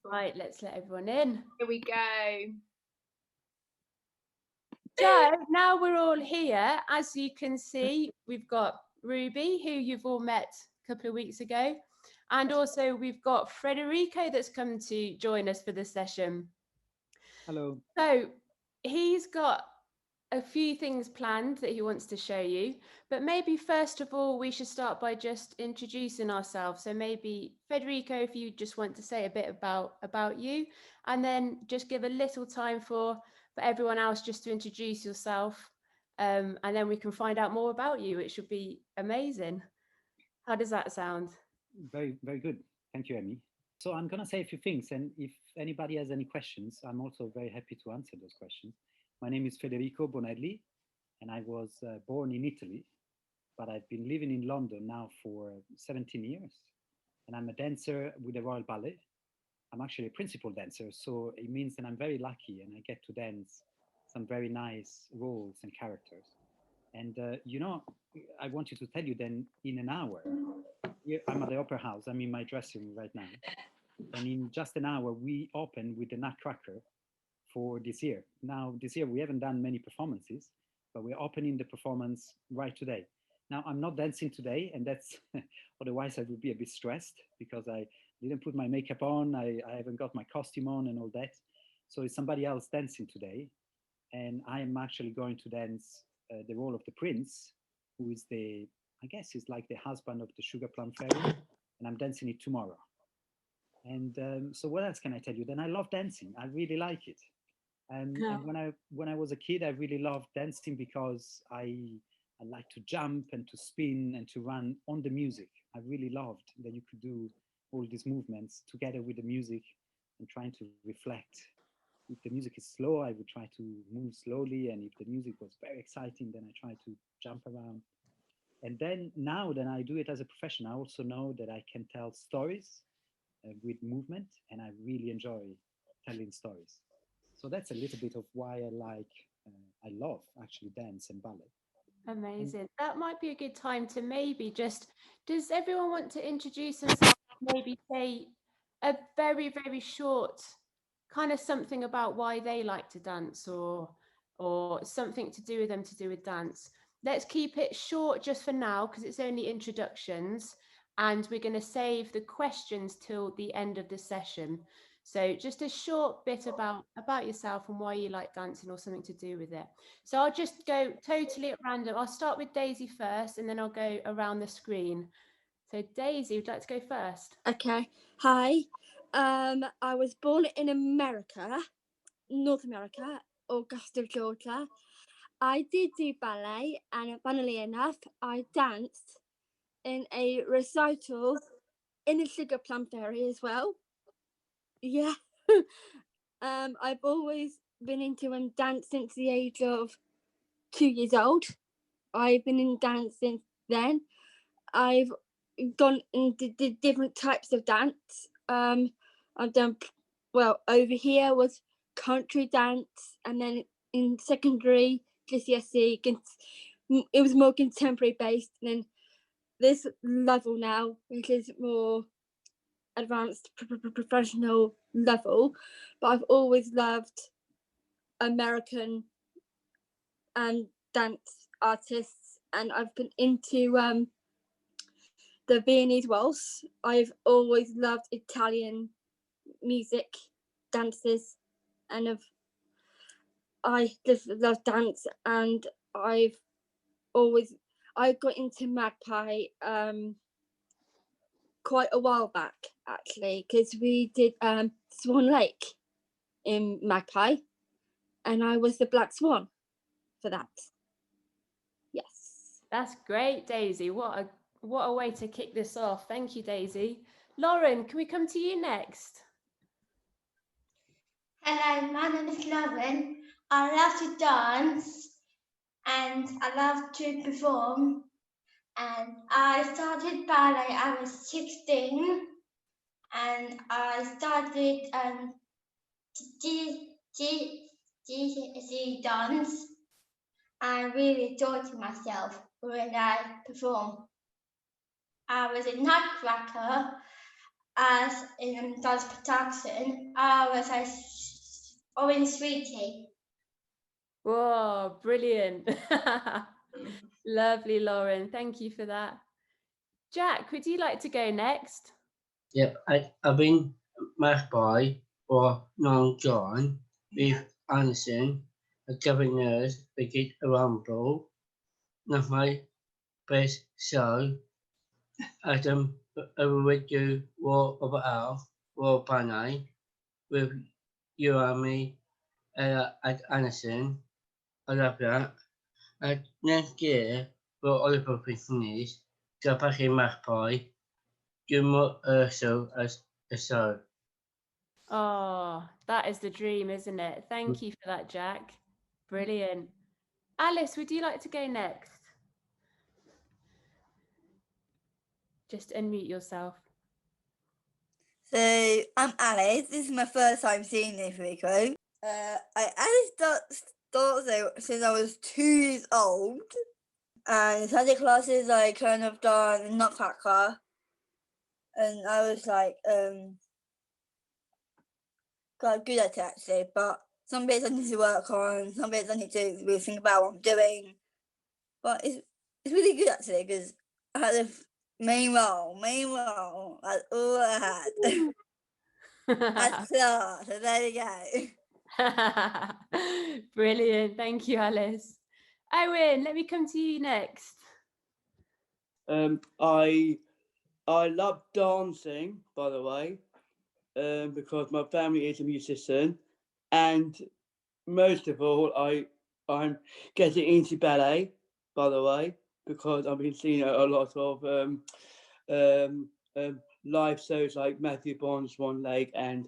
Right, let's let everyone in. Here we go. So now we're all here. As you can see, we've got Ruby, who you've all met a couple of weeks ago. And also we've got Federico that's come to join us for the session. Hello. So he's got a few things planned that he wants to show you, but maybe first of all, we should start by just introducing ourselves. So maybe Federico, if you just want to say a bit about you, and then just give a little time for everyone else just to introduce yourself. And then we can find out more about you. It should be amazing. How does that sound? Very, very good. Thank you, Emmy. So I'm going to say a few things, and if anybody has any questions, I'm also very happy to answer those questions. My name is Federico Bonelli, and I was born in Italy, but I've been living in London now for 17 years, and I'm a dancer with the Royal Ballet. I'm actually a principal dancer, so it means that I'm very lucky and I get to dance some very nice roles and characters. And I wanted to tell you then in an hour, I'm at the Opera House. I'm in my dressing room right now. And in just an hour, we open with the Nutcracker for this year. Now, this year, we haven't done many performances, but we're opening the performance right today. Now, I'm not dancing today, and that's otherwise I would be a bit stressed because I didn't put my makeup on, I haven't got my costume on and all that. So it's somebody else dancing today. And I am actually going to dance the role of the prince, who is I guess he's like the husband of the Sugar Plum Fairy, and I'm dancing it tomorrow. And so what else can I tell you? Then I love dancing. I really like it. And when I was a kid, I really loved dancing because I like to jump and to spin and to run on the music. I really loved that you could do all these movements together with the music and trying to reflect. If the music is slow, I would try to move slowly, and if the music was very exciting, then I try to jump around. And then now that I do it as a profession, I also know that I can tell stories with movement, and I really enjoy telling stories. So that's a little bit of why I love actually dance and ballet. And Amazing. That might be a good time to maybe just, does everyone want to introduce themselves? Maybe say a very, very short kind of something about why they like to dance or something to do with them to do with dance. Let's keep it short just for now because it's only introductions and we're going to save the questions till the end of the session. So just a short bit about yourself and why you like dancing or something to do with it. So I'll just go totally at random. I'll start with Daisy first and then I'll go around the screen. So Daisy, would you like to go first? Okay. Hi. I was born in America, North America, Augusta, Georgia. I did do ballet, and funnily enough, I danced in a recital in the Sugar Plum Fairy as well. Yeah. I've always been into dance since the age of 2 years old. I've been in dance since then. I've gone into different types of dance. I've done over here was country dance, and then in secondary GCSE, it was more contemporary based. And then this level now, which is more advanced professional level, but I've always loved American dance artists, and I've been into the Viennese waltz. I've always loved Italian music, dances, and I just love dance. And I got into Magpie quite a while back actually, because we did Swan Lake in Magpie, and I was the Black Swan for that. Yes. That's great, Daisy. What a way to kick this off. Thank you, Daisy. Lauren, can we come to you next? Hello, my name is Lauren. I love to dance and I love to perform. And I started ballet, I was 16, and I started GCSE dance. I really enjoyed myself when I performed. I was a nutcracker as in dance production, I was a orange sweetie. Whoa, brilliant. Lovely, Lauren. Thank you for that. Jack, would you like to go next? Yep, I've been Magpie for Long John with Anderson, the governors, Bridget Rumble, not my best show, Adam with you War of Elf, Royal Ballet, with you and me at Anderson. I love that. Next year, for Oliver Business, go back in Magpie, do more Ursula as a show. Oh, that is the dream, isn't it? Thank you for that, Jack. Brilliant. Alice, would you like to go next? Just unmute yourself. So I'm Alice. This is my first time seeing this Rico. I dancing since I was 2 years old. And Sunday classes I kind of done Nutcracker. And I was like quite good at it actually, but some bits I need to work on, some bits I need to really think about what I'm doing. But it's really good actually because I had the main role. That's all I had. That's class. So there you go. Brilliant. Thank you, Alice. Owen, let me come to you next. I love dancing, by the way, because my family is a musician, and most of all, I'm getting into ballet, by the way, because I've been seeing a lot of live shows like Matthew Bond's One Leg and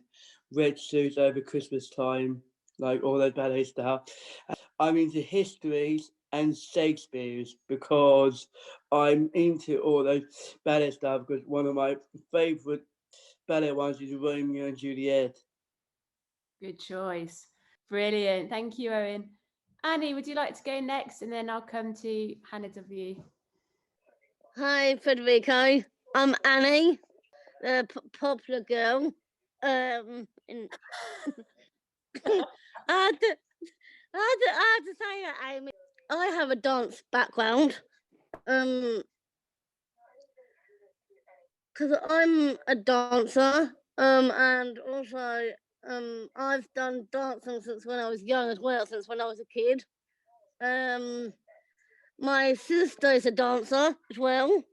Red Shoes over Christmas time, like all those ballet stuff. I'm into histories and Shakespeare's because I'm into all those ballet stuff, because one of my favourite ballet ones is Romeo and Juliet. Good choice. Brilliant. Thank you, Owen. Annie, would you like to go next? And then I'll come to Hannah W. Hi, Federico. I'm Annie, the popular girl. I had to say that, Amy. I have a dance background. Because I'm a dancer. And also, I've done dancing since when I was young as well, since when I was a kid. My sister is a dancer as well.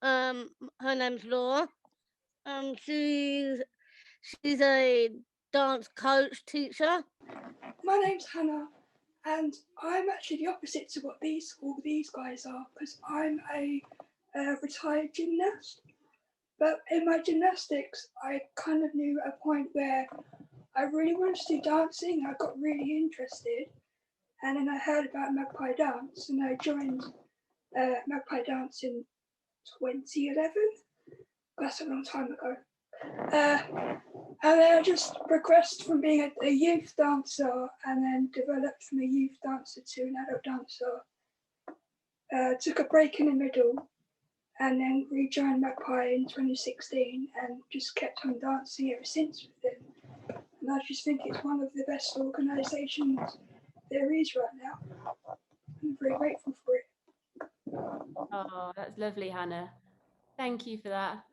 Her name's Laura. She's a dance coach teacher. My name's Hannah, and I'm actually the opposite to what all these guys are, because I'm a retired gymnast. But in my gymnastics, I kind of knew at a point where I really wanted to do dancing. I got really interested, and then I heard about Magpie Dance, and I joined Magpie Dance in 2011. That's a long time ago. And then I just progressed from being a youth dancer, and then developed from a youth dancer to an adult dancer. Took a break in the middle, and then rejoined Magpie in 2016, and just kept on dancing ever since with them. And I just think it's one of the best organisations there is right now. I'm very grateful for it. Oh, that's lovely, Hannah. Thank you for that.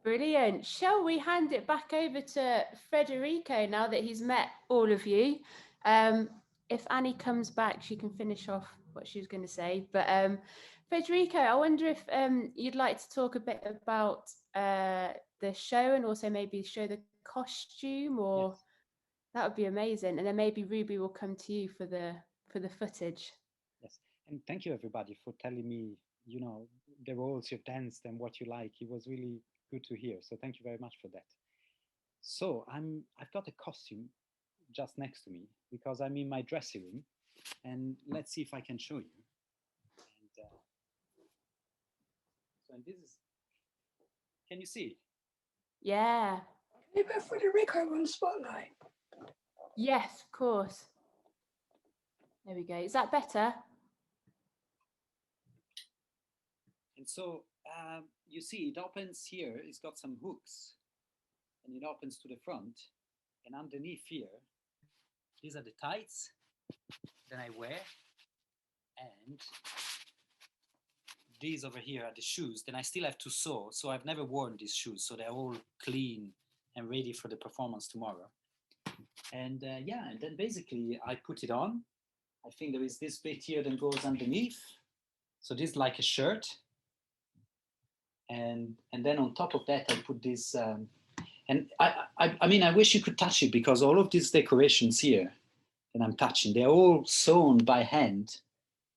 Brilliant. Shall we hand it back over to Federico now that he's met all of you? If Annie comes back, she can finish off what she was going to say. But Federico, I wonder if you'd like to talk a bit about the show and also maybe show the costume, or yes. That would be amazing. And then maybe Ruby will come to you for the footage. Yes, and thank you everybody for telling me, you know, the roles you've danced and what you like. It was really good to hear. So thank you very much for that. So I've got a costume just next to me because I'm in my dressing room, and let's see if I can show you. And this is, can you see? Yeah. Can you put Federico on the spotlight? Yes, of course. There we go. Is that better? And so you see, it opens here. It's got some hooks, and it opens to the front. And underneath here, these are the tights that I wear, and these over here are the shoes. Then I still have to sew, so I've never worn these shoes, so they're all clean and ready for the performance tomorrow. And yeah, and then basically I put it on. I think there is this bit here that goes underneath, so this is like a shirt, and then on top of that I put this. And I mean, I wish you could touch it, because all of these decorations here that I'm touching, they're all sewn by hand,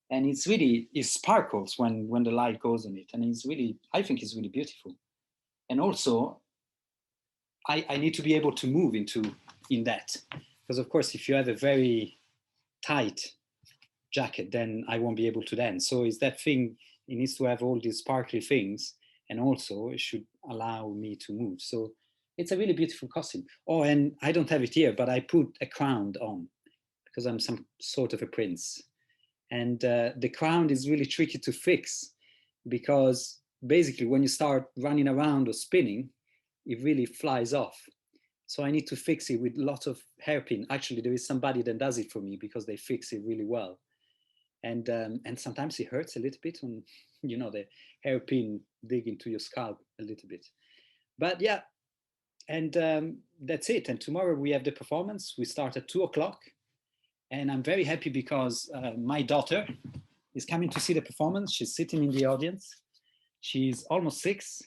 and it sparkles when the light goes on it, and I think it's really beautiful. And also, I need to be able to move in that, because of course, if you have a very tight jacket, then I won't be able to dance. So it's that thing, it needs to have all these sparkly things, and also it should allow me to move. So it's a really beautiful costume. Oh, and I don't have it here, but I put a crown on because I'm some sort of a prince. And the crown is really tricky to fix, because basically when you start running around or spinning, it really flies off. So I need to fix it with lots of hairpin. Actually, there is somebody that does it for me, because they fix it really well. And sometimes it hurts a little bit when, you know, the hairpin dig into your scalp a little bit. But yeah, and that's it. And tomorrow we have the performance. We start at 2:00. And I'm very happy because my daughter is coming to see the performance. She's sitting in the audience. She's almost 6,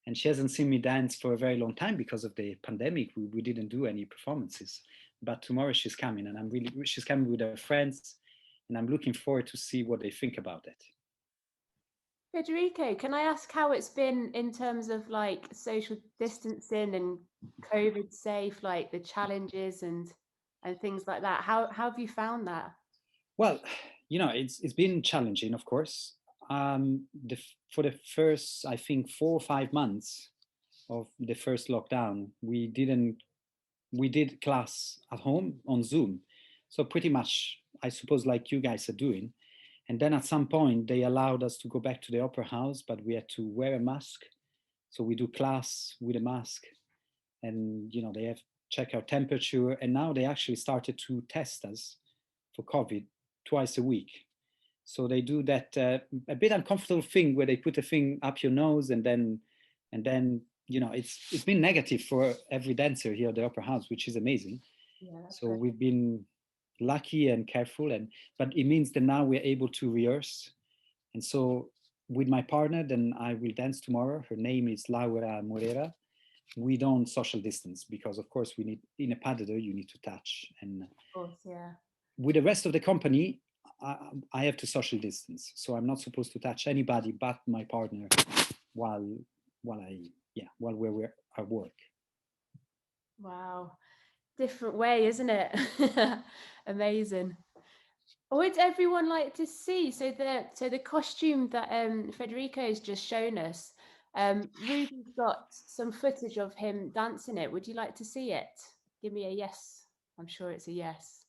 and she hasn't seen me dance for a very long time because of the pandemic. We didn't do any performances. But tomorrow she's coming, and she's coming with her friends, and I'm looking forward to see what they think about it. Federico, can I ask how it's been in terms of like social distancing and COVID safe, like the challenges and things like that? How have you found that? Well, you know, it's been challenging, of course. For the first, I think, 4 or 5 months of the first lockdown, we did class at home on Zoom. So pretty much, I suppose, like you guys are doing. And then at some point, they allowed us to go back to the opera house, but we had to wear a mask. So we do class with a mask, and you know, they have check our temperature. And now they actually started to test us for COVID twice a week. So they do that a bit uncomfortable thing where they put a thing up your nose, and then you know, it's been negative for every dancer here at the opera house, which is amazing. Yeah, so great. We've been lucky and careful, but it means that now we're able to rehearse. And so with my partner, then I will dance tomorrow. Her name is Laura Morera. We don't social distance, because of course we need, in a pas de deux, you need to touch. And of course, yeah. With the rest of the company, I have to social distance. So I'm not supposed to touch anybody but my partner while we're at work. Wow. Different way, isn't it? Amazing. What would everyone like to see? So the costume that Federico has just shown us, Ruby's got some footage of him dancing it. Would you like to see it? Give me a yes. I'm sure it's a yes.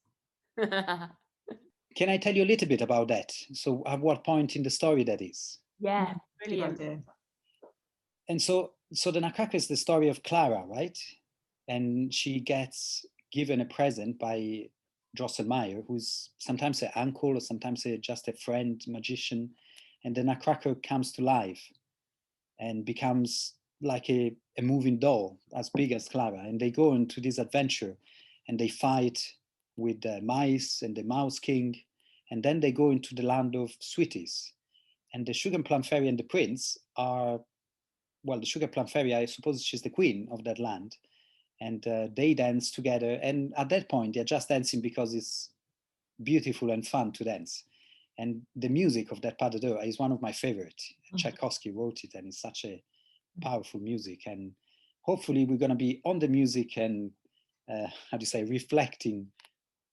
Can I tell you a little bit about that? So at what point in the story that is? Yeah, brilliant. And so the Nutcracker is the story of Clara, right? And she gets given a present by Drosselmeyer, who's sometimes an uncle or sometimes just a friend, magician. And the Nutcracker comes to life and becomes like a moving doll as big as Clara. And they go into this adventure and they fight with the mice and the Mouse King. And then they go into the land of sweeties. And the Sugar Plum Fairy and the Prince are, well, the Sugar Plum Fairy, I suppose she's the queen of that land. And they dance together. And at that point, they're just dancing because it's beautiful and fun to dance. And the music of that pas de deux is one of my favorite. Tchaikovsky wrote it, and it's such a powerful music. And hopefully we're going to be on the music and, reflecting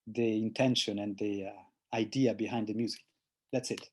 the intention and the idea behind the music. That's it.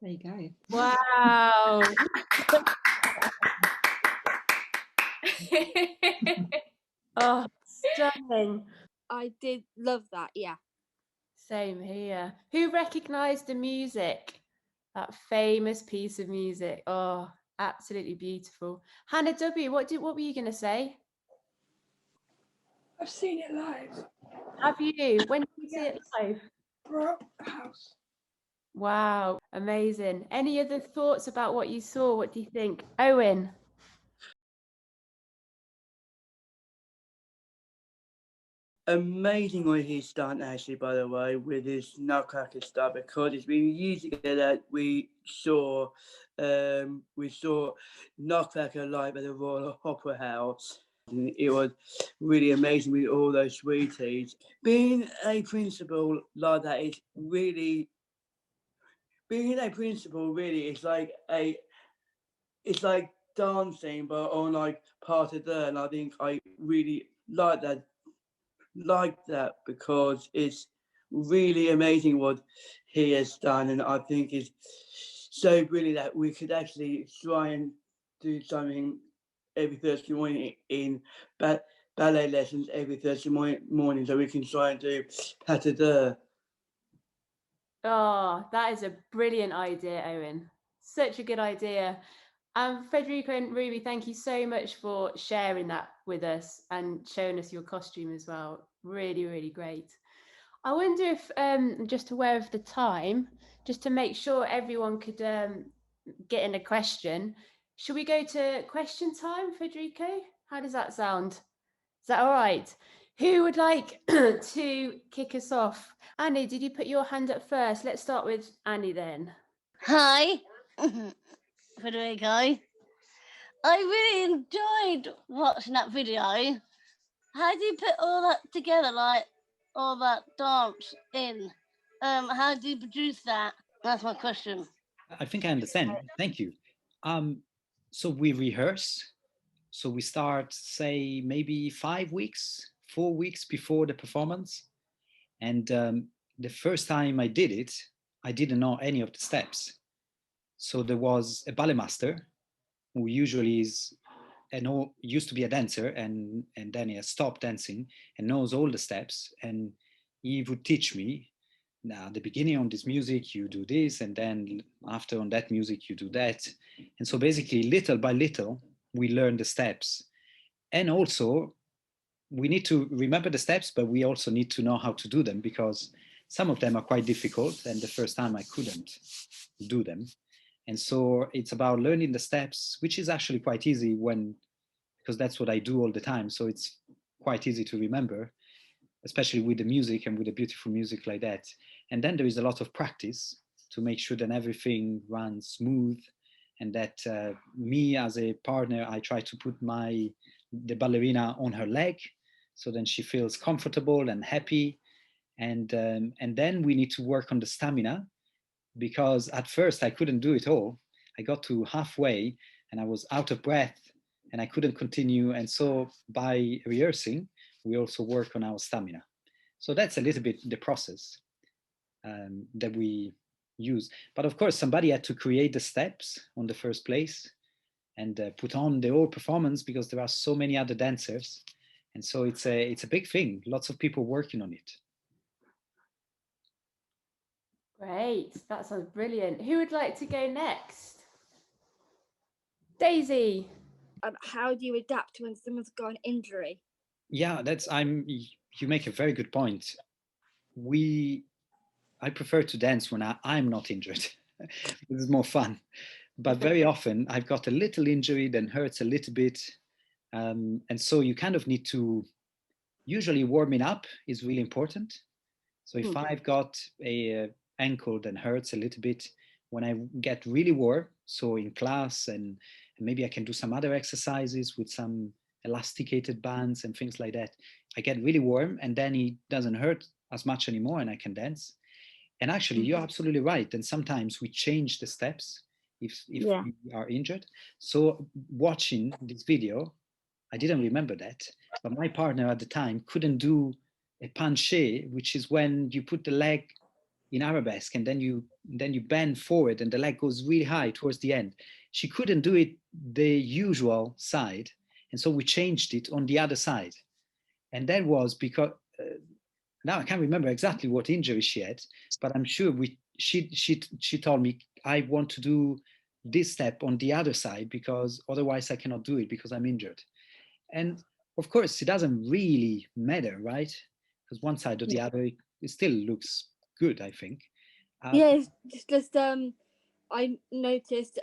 There you go. Wow. Oh, stunning. I did love that, yeah. Same here. Who recognised the music? That famous piece of music. Oh, absolutely beautiful. Hannah W, what were you going to say? I've seen it live. Have you? When did you see it live? Brock House. Wow, amazing. Any other thoughts about what you saw? What do you think? Owen? Amazing what he's done, actually, by the way, with his Nutcracker stuff, because it's been years ago that we saw Nutcracker live at the Royal Opera House. And it was really amazing with all those sweeties. Being a principal like that is really, it's like dancing, but on like part of there, and I think I really like that because it's really amazing what he has done, and I think it's so brilliant that we could actually try and do something every Thursday morning in ballet lessons every Thursday morning, so we can try and do pas de deux. Oh, that is a brilliant idea, Owen. Such a good idea. Federico and Ruby, thank you so much for sharing that with us and showing us your costume as well. Really, really great. I wonder if, just aware of the time, just to make sure everyone could get in a question, should we go to question time, Federico? How does that sound? Is that all right? Who would like to kick us off? Annie, did you put your hand up first? Let's start with Annie then. Hi, Federico. I really enjoyed watching that video. How do you put all that together, like all that dance in? How do you produce that? That's my question. I think I understand. Thank you. So we rehearse. So we start, say, maybe 5 weeks, 4 weeks before the performance. And the first time I did it, I didn't know any of the steps. So there was a ballet master who usually used to be a dancer, and then he has stopped dancing and knows all the steps. And he would teach me, now at the beginning on this music, you do this, and then after on that music, you do that. And so basically, little by little, we learn the steps. And also, we need to remember the steps, but we also need to know how to do them, because some of them are quite difficult, and the first time I couldn't do them. And so it's about learning the steps, which is actually quite easy because that's what I do all the time. So it's quite easy to remember, especially with the music and with the beautiful music like that. And then there is a lot of practice to make sure that everything runs smooth, and that me as a partner, I try to put the ballerina on her leg, so then she feels comfortable and happy. And then we need to work on the stamina, because at first I couldn't do it all. I got to halfway and I was out of breath and I couldn't continue. And so by rehearsing, we also work on our stamina. So that's a little bit the process that we use. But of course, somebody had to create the steps on the first place and put on the whole performance, because there are so many other dancers. And so it's a big thing. Lots of people working on it. Great, that sounds brilliant. Who would like to go next? Daisy. How do you adapt when someone's got an injury? Yeah, you make a very good point. I prefer to dance when I'm not injured. This is more fun. But very often I've got a little injury, then hurts a little bit. And so you kind of need to, usually warming up is really important. So if I've got a ankle that hurts a little bit, when I get really warm, so in class, and maybe I can do some other exercises with some elasticated bands and things like that, I get really warm, and then it doesn't hurt as much anymore, and I can dance. And actually, you're absolutely right. And sometimes we change the steps if we are injured. So watching this video, I didn't remember that, but my partner at the time couldn't do a penché, which is when you put the leg in arabesque, and then you bend forward and the leg goes really high towards the end. She couldn't do it the usual side, and so we changed it on the other side. And that was because now I can't remember exactly what injury she had, but I'm sure she told me, I want to do this step on the other side because otherwise I cannot do it because I'm injured. And of course, it doesn't really matter, right? Because one side or the other, it still looks good, I think. Yeah, it's just I noticed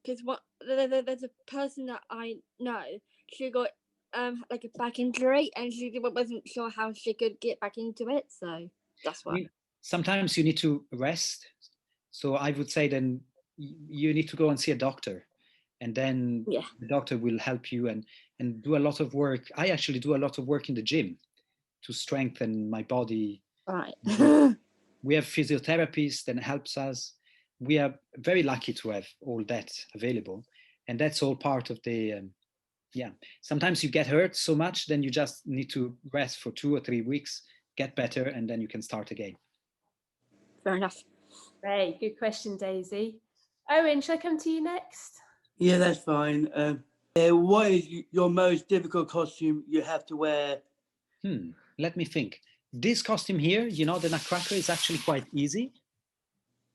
because there's a person that I know, she got like a back injury and she wasn't sure how she could get back into it, so that's I why. mean, sometimes you need to rest. So I would say then you need to go and see a doctor, and then the doctor will help you and do a lot of work. I actually do a lot of work in the gym to strengthen my body. Right. We have physiotherapists that helps us. We are very lucky to have all that available, and that's all part of the yeah. Sometimes you get hurt so much, then you just need to rest for 2 or 3 weeks, get better, and then you can start again. Fair enough. Great, good question, Daisy. Owen, shall I come to you next? Yeah, that's fine. What is your most difficult costume you have to wear? Let me think. This costume here, you know, the Nutcracker, is actually quite easy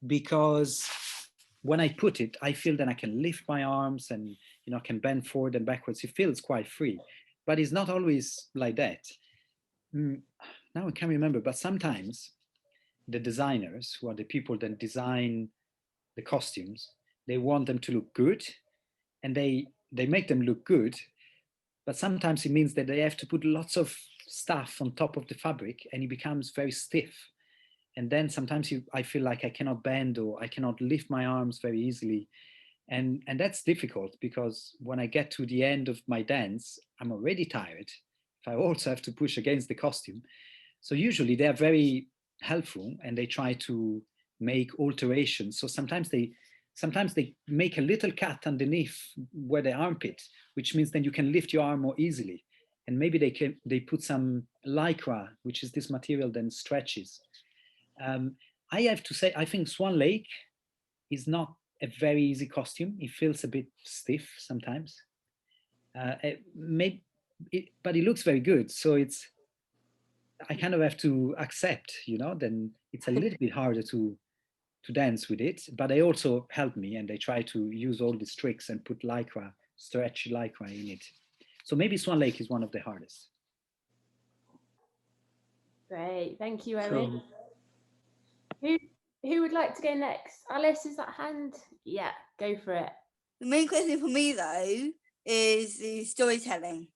because when I put it, I feel that I can lift my arms and, you know, I can bend forward and backwards. It feels quite free, but it's not always like that. Now I can't remember, but sometimes the designers, who are the people that design the costumes, they want them to look good, and they make them look good, but sometimes it means that they have to put lots of stuff on top of the fabric and it becomes very stiff. And then sometimes I feel like I cannot bend or I cannot lift my arms very easily. And that's difficult because when I get to the end of my dance, I'm already tired. If I also have to push against the costume. So usually they're very helpful and they try to make alterations. So sometimes they make a little cut underneath where the armpit, which means then you can lift your arm more easily. And maybe they put some lycra, which is this material then stretches. I have to say, I think Swan Lake is not a very easy costume. It feels a bit stiff sometimes. But it looks very good. So I kind of have to accept, you know, then it's a little bit harder to dance with it, but they also help me and they try to use all these tricks and put lycra, stretch lycra in it. So maybe Swan Lake is one of the hardest. Great, thank you, Owen. Cool. Who would like to go next? Alice, is that hand? Yeah, go for it. The main question for me though is the storytelling.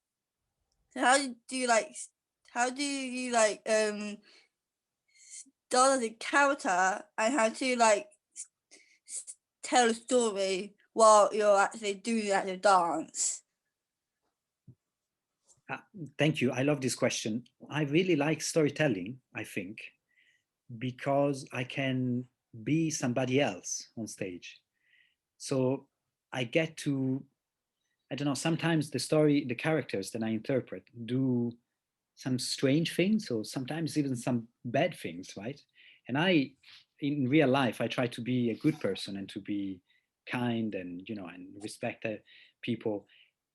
So how do you start as a character and how to like tell a story while you're actually doing the actual dance? Thank you. I love this question. I really like storytelling, I think, because I can be somebody else on stage. So I get to, I don't know, sometimes the characters that I interpret do some strange things or sometimes even some bad things, right? And in real life, I try to be a good person and to be kind and, you know, and respect people.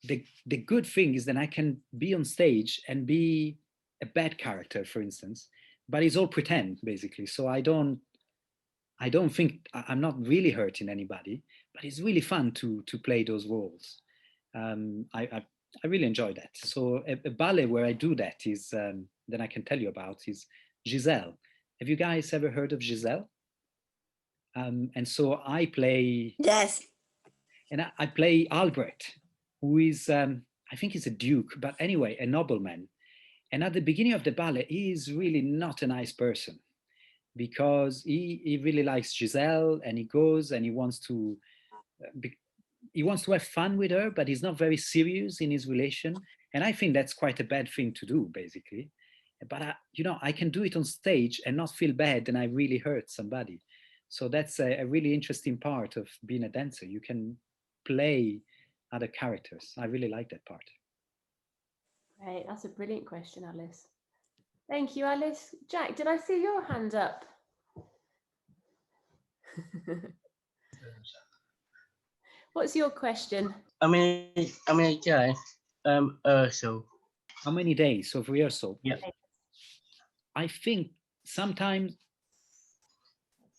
The good thing is that I can be on stage and be a bad character, for instance, but it's all pretend basically. So I don't think I'm not really hurting anybody, but it's really fun to play those roles. I really enjoy that. So a ballet where I do that is that I can tell you about is Giselle. Have you guys ever heard of Giselle? And so I play. Yes. And I play Albrecht, who is I think he's a duke, but anyway, a nobleman. And at the beginning of the ballet, he is really not a nice person because he really likes Giselle and he goes and he wants to have fun with her, but he's not very serious in his relation. And I think that's quite a bad thing to do, basically. But you know, I can do it on stage and not feel bad and I really hurt somebody. So that's a really interesting part of being a dancer. You can play other characters. I really like that part. Great, that's a brilliant question, Alice. Thank you, Alice. Jack, did I see your hand up? What's your question? How many days? So How many days of rehearsal? yeah. I think sometimes,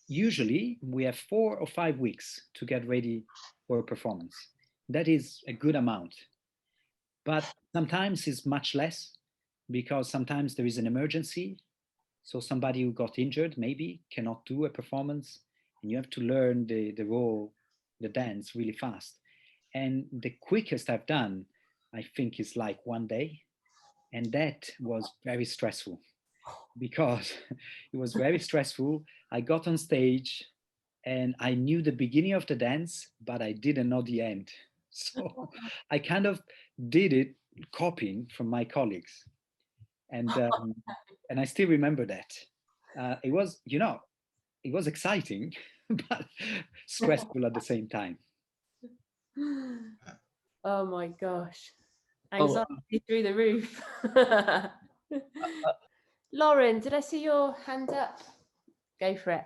usually, we have 4 or 5 weeks to get ready for a performance. That is a good amount. But sometimes it's much less, because sometimes there is an emergency. So somebody who got injured maybe cannot do a performance, and you have to learn the role, the dance really fast. And the quickest I've done, I think, is like 1 day. And that was very stressful, because it was very stressful. I got on stage and I knew the beginning of the dance, but I didn't know the end. So I kind of did it copying from my colleagues. And I still remember that. It was, it was exciting, but stressful at the same time. Oh my gosh. Oh, Anxiety through the roof. Lauren, did I see your hand up? Go for it.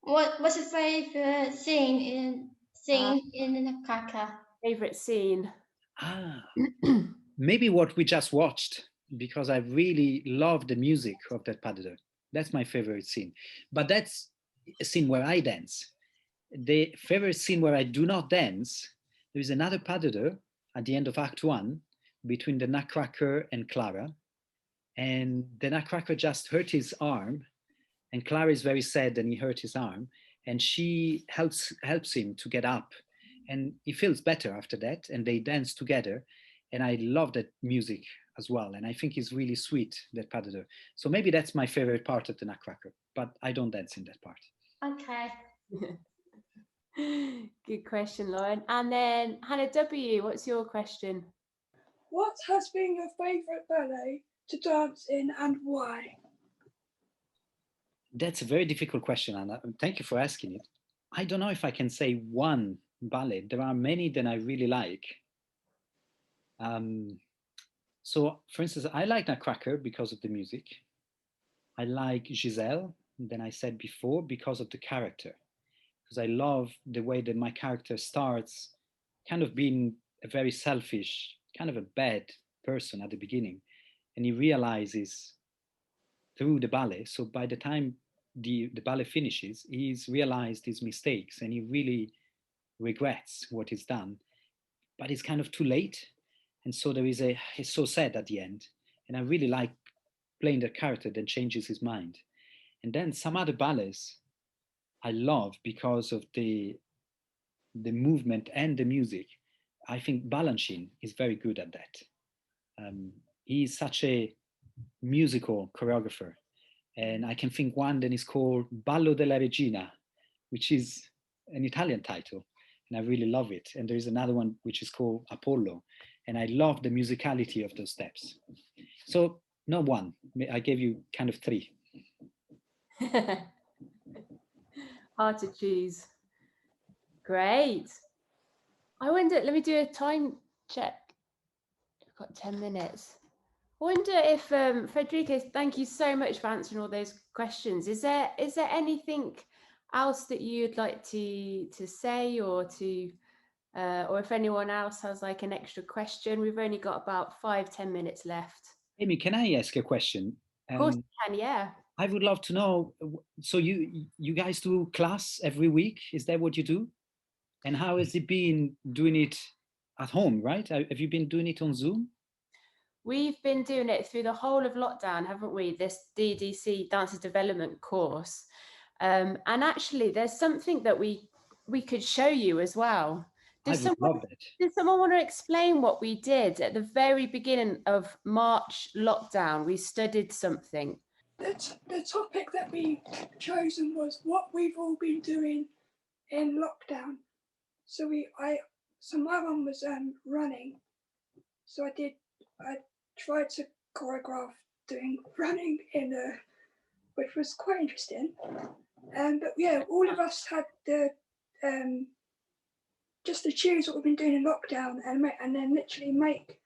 What's your favourite scene in the Nutcracker? Favorite scene? Maybe what we just watched, because I really love the music of that pas de deux. That's my favorite scene. But that's a scene where I dance. The favorite scene where I do not dance, there is another pas de deux at the end of Act 1 between the Nutcracker and Clara. And the Nutcracker just hurt his arm, and Clara is very sad and he hurt his arm, and she helps him to get up, and he feels better after that, and they dance together. And I love that music as well, and I think it's really sweet, that pas de deux. So maybe that's my favorite part of the Nutcracker, but I don't dance in that part. Okay. Good question, Lauren. And then Hannah W, what's your question? What has been your favourite ballet to dance in and why? That's a very difficult question, Anna. Thank you for asking it. I don't know if I can say one ballet. There are many that I really like. So, for instance, I like Nutcracker because of the music. I like Giselle, than I said before, because of the character. Because I love the way that my character starts kind of being a very selfish, kind of a bad person at the beginning. And he realizes through the ballet, so by the time the ballet finishes, he's realized his mistakes and he really regrets what he's done. But it's kind of too late. And so it's so sad at the end. And I really like playing the character that changes his mind. And then some other ballets I love because of the movement and the music. I think Balanchine is very good at that. He's such a musical choreographer. And I can think one that is called Ballo della Regina, which is an Italian title. And I really love it. And there is another one which is called Apollo. And I love the musicality of those steps. So not one, I gave you kind of 3. Hard to choose. Great. I wonder, let me do a time check. I've got 10 minutes. I wonder if, Federico, thank you so much for answering all those questions. Is there anything else that you'd like to say, or if anyone else has like an extra question? We've only got about 5-10 minutes left. Amy, can I ask a question? Of course you can, yeah. I would love to know, so you guys do class every week? Is that what you do? And how has it been doing it at home, right? Have you been doing it on Zoom? We've been doing it through the whole of lockdown, haven't we? This DDC Dancer Development course. And actually, there's something that we could show you as well. Does someone want to explain what we did at the very beginning of March lockdown? We studied something. The topic that we chosen was what we've all been doing in lockdown. So my one was running. So I tried to choreograph doing running which was quite interesting. But yeah, all of us had just to choose what we've been doing in lockdown and then literally make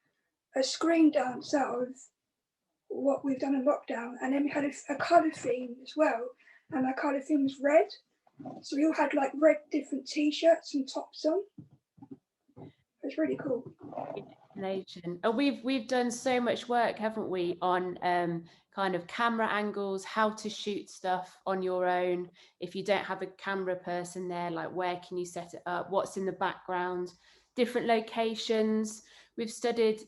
a screen dance out of what we've done in lockdown, and then we had a colour theme as well, and our colour theme was red. So we all had like red different t-shirts and tops on. It's really cool. And we've done so much work, haven't we, on kind of camera angles, how to shoot stuff on your own. If you don't have a camera person there, like where can you set it up? What's in the background? Different locations. We've studied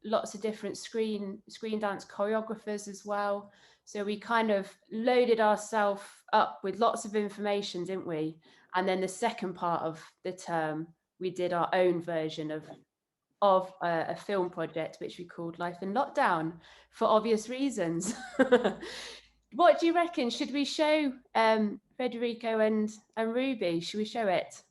lots of different screen dance choreographers as well. So we kind of loaded ourselves up with lots of information, didn't we? And then the second part of the term, we did our own version of a film project, which we called Life in Lockdown, for obvious reasons. What do you reckon? Should we show Federico and Ruby? Should we show it?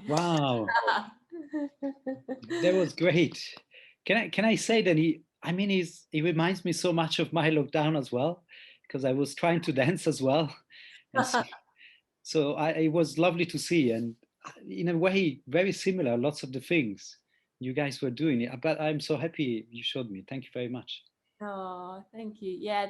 Wow. That was great. Can I say that I mean, he reminds me so much of my lockdown as well, because I was trying to dance as well. And so it was lovely to see, and in a way, very similar, lots of the things you guys were doing. But I'm so happy you showed me. Thank you very much. Oh, thank you. Yeah,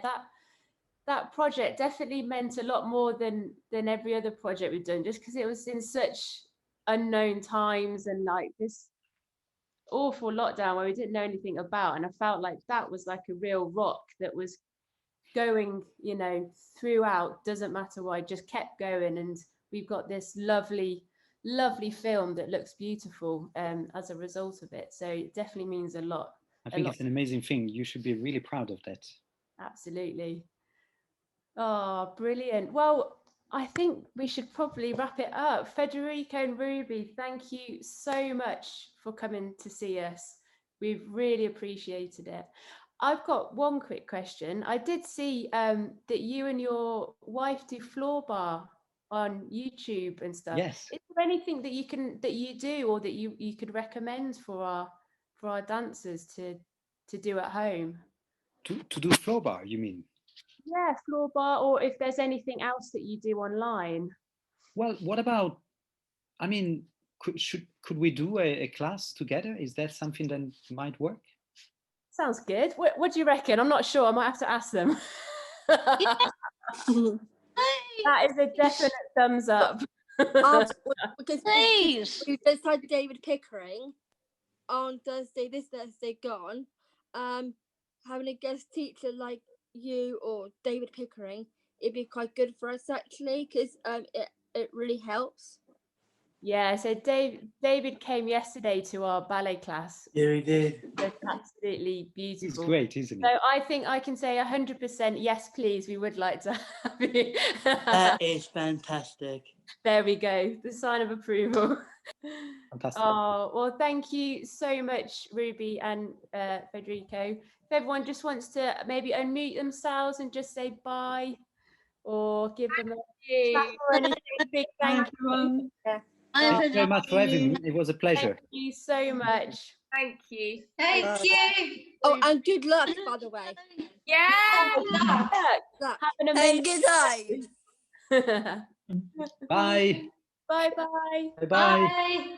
that project definitely meant a lot more than every other project we've done, just because it was in such unknown times and like this awful lockdown where we didn't know anything about. And I felt like that was like a real rock that was going, you know, throughout, doesn't matter what, I just kept going. And we've got this lovely film that looks beautiful as a result of it. So it definitely means a lot. I think it's an amazing thing. You should be really proud of that. Absolutely. Oh, brilliant. Well, I think we should probably wrap it up. Federico and Ruby, thank you so much for coming to see us. We've really appreciated it. I've got one quick question. I did see that you and your wife do floor bar on YouTube and stuff. Yes. Is there anything that you do or that you could recommend for our dancers to do at home? To do floor bar, you mean? Yeah, floor bar, or if there's anything else that you do online. Well, what about, I mean, could we do a class together? Is that something that might work? Sounds good. What do you reckon? I'm not sure. I might have to ask them. That is a definite thumbs up. Because Please. we just had David Pickering on Thursday, this Thursday gone. Having a guest teacher like you or David Pickering, it'd be quite good for us actually, because it really helps. Yeah, so David came yesterday to our ballet class. Yeah, he did. It's absolutely beautiful. It's great, isn't it? So I think I can say 100% yes, please. We would like to have you. That is fantastic. There we go. The sign of approval. Fantastic. Oh, well, thank you so much, Ruby and Federico. If everyone just wants to maybe unmute themselves and just say bye or give them a clap or anything, big thank you. Thank you very much for having me. It was a pleasure. Thank you so much. Thank you. Thank you. Oh, and good luck, by the way. Yeah. Have an amazing Good time. Bye. Bye-bye. Bye-bye. Bye.